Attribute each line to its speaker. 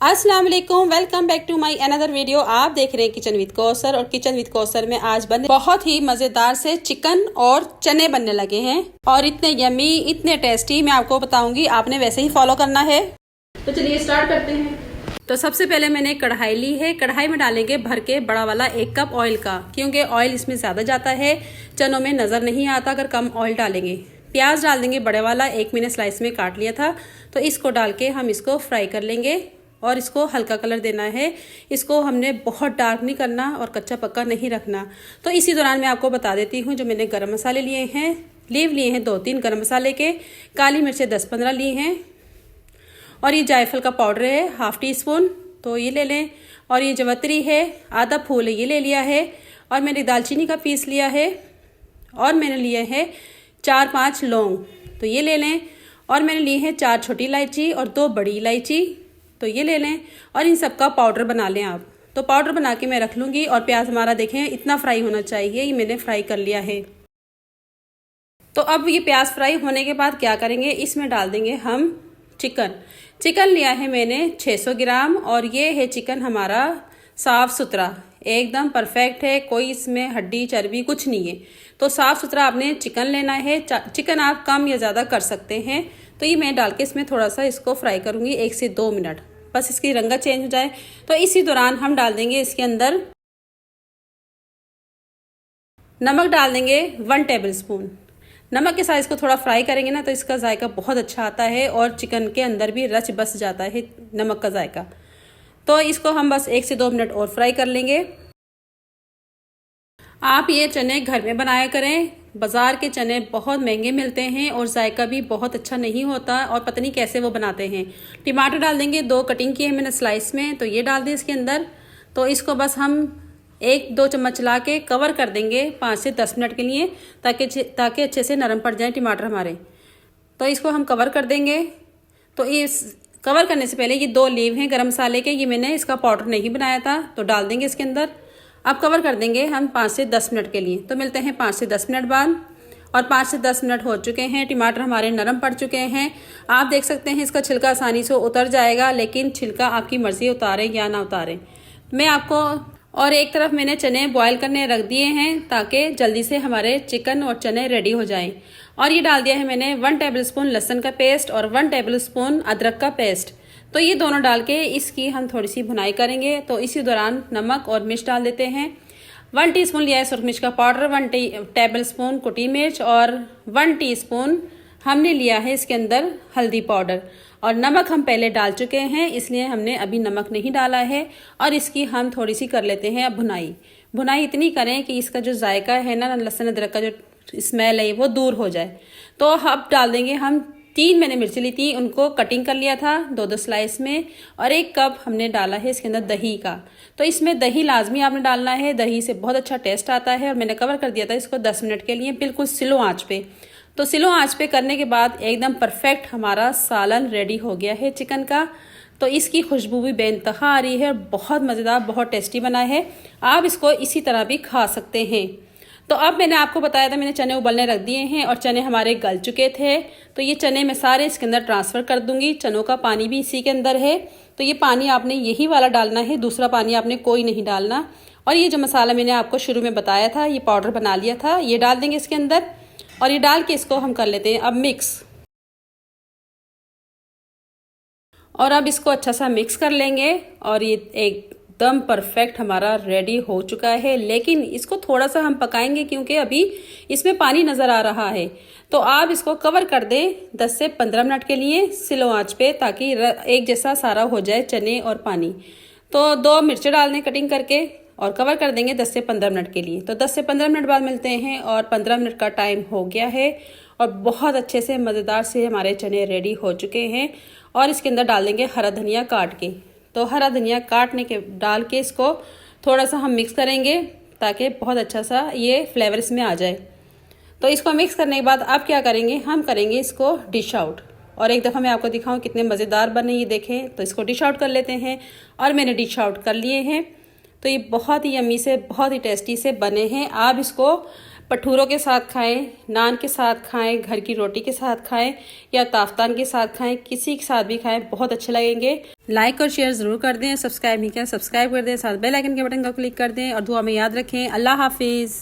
Speaker 1: अस्सलाम वालेकुम, welcome back to my another video. आप देख रहे हैं किचन विद कौसर। और किचन विद कौसर में आज बनने बहुत ही मजेदार से चिकन और चने बनने लगे हैं और इतने यमी, इतने टेस्टी, मैं आपको बताऊंगी। आपने वैसे ही फॉलो करना है। तो चलिए स्टार्ट करते हैं। तो सबसे पहले मैंने कढ़ाई ली है। कढ़ाई में डालेंगे भर के बड़ा वाला 1 कप ऑयल का, क्योंकि ऑयल इसमें ज्यादा जाता है, चनों में नजर नहीं आता अगर कम ऑयल डालेंगे। प्याज डाल देंगे बड़े वाला, 1 मैंने स्लाइस में काट लिया था। तो इसको डाल के हम इसको फ्राई कर लेंगे और इसको हल्का कलर देना है। इसको हमने बहुत डार्क नहीं करना और कच्चा पक्का नहीं रखना। तो इसी दौरान मैं आपको बता देती हूँ, जो मैंने गरम मसाले लिए हैं, लीव लिए हैं 2-3 गरम मसाले के, काली मिर्चें 10-15 ली हैं, और ये जायफल का पाउडर है 1/2 टीस्पून, तो ये ले लें। और ये जवतरी है, आधा फूल है, ये ले लिया है। और मैंने दालचीनी का पीस लिया है, और मैंने लिए है 4-5 लौंग, तो ये ले लें। और मैंने ली है 4 छोटी इलायची और 2 बड़ी इलायची, तो ये ले लें। और इन सब का पाउडर बना लें आप। तो पाउडर बना के मैं रख लूँगी। और प्याज हमारा देखें इतना फ्राई होना चाहिए, ये मैंने फ्राई कर लिया है। तो अब ये प्याज फ्राई होने के बाद क्या करेंगे, इसमें डाल देंगे हम चिकन लिया है मैंने 600 ग्राम। और ये है चिकन हमारा साफ़ सुथरा, एकदम परफेक्ट है, कोई इसमें हड्डी चर्बी कुछ नहीं है। तो साफ़ सुथरा आपने चिकन लेना है। चिकन आप कम या ज़्यादा कर सकते हैं। तो ये मैं डाल के इसमें थोड़ा सा इसको फ्राई करूँगी 1 से 2 मिनट, बस इसकी रंगत चेंज हो जाए। तो इसी दौरान हम डाल देंगे इसके अंदर नमक, डाल देंगे 1 टेबल स्पून। नमक के साथ इसको थोड़ा फ्राई करेंगे ना, तो इसका जायका बहुत अच्छा आता है और चिकन के अंदर भी रच बस जाता है नमक का जायका। तो इसको हम बस 1 से 2 मिनट और फ्राई कर लेंगे। आप ये चने घर में बनाया करें। बाज़ार के चने बहुत महंगे मिलते हैं और जायका भी बहुत अच्छा नहीं होता, और पता नहीं कैसे वो बनाते हैं। टमाटर डाल देंगे, 2 कटिंग किए हैं मैंने स्लाइस में, तो ये डाल दें इसके अंदर। तो इसको बस हम 1-2 चम्मच चला के कवर कर देंगे 5 से 10 मिनट के लिए, ताकि अच्छे से नरम पड़ जाए टमाटर हमारे। तो इसको हम कवर कर देंगे। तो इस कवर करने से पहले ये 2 लीव हैं गरम मसाले के, ये मैंने इसका पाउडर नहीं बनाया था, तो डाल देंगे इसके अंदर। अब कवर कर देंगे हम 5 से 10 मिनट के लिए। तो मिलते हैं 5 से 10 मिनट बाद। और 5 से 10 मिनट हो चुके हैं, टमाटर हमारे नरम पड़ चुके हैं। आप देख सकते हैं इसका छिलका आसानी से उतर जाएगा, लेकिन छिलका आपकी मर्जी उतारें या ना उतारें। मैं आपको, और एक तरफ मैंने चने बॉयल करने रख दिए हैं ताकि जल्दी से हमारे चिकन और चने रेडी हो जाएं। और ये डाल दिया है मैंने 1 टेबल स्पून लहसुन का पेस्ट और 1 टेबल स्पून अदरक का पेस्ट। तो ये दोनों डाल के इसकी हम थोड़ी सी भुनाई करेंगे। तो इसी दौरान नमक और मिर्च डाल देते हैं। 1 टीस्पून लिया है सुरख मिर्च का पाउडर, 1 टेबल स्पून कुटी मिर्च, और 1 टीस्पून हमने लिया है इसके अंदर हल्दी पाउडर। और नमक हम पहले डाल चुके हैं, इसलिए हमने अभी नमक नहीं डाला है। और इसकी हम थोड़ी सी कर लेते हैं अब भुनाई इतनी करें कि इसका जो जायका है ना, लहसुन अदरक का जो स्मेल है, वो दूर हो जाए। तो अब डाल देंगे हम 3 मैंने मिर्ची ली थी, उनको कटिंग कर लिया था 2-2 स्लाइस में। और 1 कप हमने डाला है इसके अंदर दही का। तो इसमें दही लाजमी आपने डालना है, दही से बहुत अच्छा टेस्ट आता है। और मैंने कवर कर दिया था इसको 10 मिनट के लिए, बिल्कुल स्लो आंच पे। तो स्लो आंच पे करने के बाद एकदम परफेक्ट हमारा सालन रेडी हो गया है चिकन का। तो इसकी खुशबू भी बेइंतहा आ रही है और बहुत मज़ेदार, बहुत टेस्टी बना है। आप इसको इसी तरह भी खा सकते हैं। तो अब मैंने आपको बताया था, मैंने चने उबलने रख दिए हैं और चने हमारे गल चुके थे। तो ये चने मैं सारे इसके अंदर ट्रांसफ़र कर दूंगी। चनों का पानी भी इसी के अंदर है। तो ये पानी आपने यही वाला डालना है, दूसरा पानी आपने कोई नहीं डालना। और ये जो मसाला मैंने आपको शुरू में बताया था, ये पाउडर बना लिया था, ये डाल देंगे इसके अंदर। और ये डाल के इसको हम कर लेते हैं अब मिक्स। और अब इसको अच्छा सा मिक्स कर लेंगे। और ये एकदम परफेक्ट हमारा रेडी हो चुका है। लेकिन इसको थोड़ा सा हम पकाएंगे, क्योंकि अभी इसमें पानी नज़र आ रहा है। तो आप इसको कवर कर दें 10 से 15 मिनट के लिए स्लो आंच पे, ताकि एक जैसा सारा हो जाए चने और पानी। तो 2 मिर्चें डाल दें कटिंग करके और कवर कर देंगे 10 से 15 मिनट के लिए। तो 10 से 15 मिनट बाद मिलते हैं। और 15 मिनट का टाइम हो गया है और बहुत अच्छे से मज़ेदार से हमारे चने रेडी हो चुके हैं। और इसके अंदर डाल देंगे हरा धनिया काट के। तो हरा धनिया काटने के डाल के इसको थोड़ा सा हम मिक्स करेंगे, ताकि बहुत अच्छा सा ये फ्लेवर इसमें आ जाए। तो इसको मिक्स करने के बाद अब क्या करेंगे, हम करेंगे इसको डिश आउट। और एक दफ़ा मैं आपको दिखाऊं कितने मज़ेदार बने, ये देखें। तो इसको डिश आउट कर लेते हैं। और मैंने डिश आउट कर लिए हैं। तो ये बहुत ही यम्मी से, बहुत ही टेस्टी से बने हैं। आप इसको भटूरों के साथ खाएं, नान के साथ खाएं, घर की रोटी के साथ खाएं या ताफ्तान के साथ खाएं, किसी के साथ भी खाएं, बहुत अच्छे लगेंगे। लाइक और शेयर ज़रूर कर दें, सब्सक्राइब नहीं किया सब्सक्राइब कर दें, साथ बेल आइकन के बटन का क्लिक कर दें और दुआ में याद रखें। अल्लाह हाफिज़।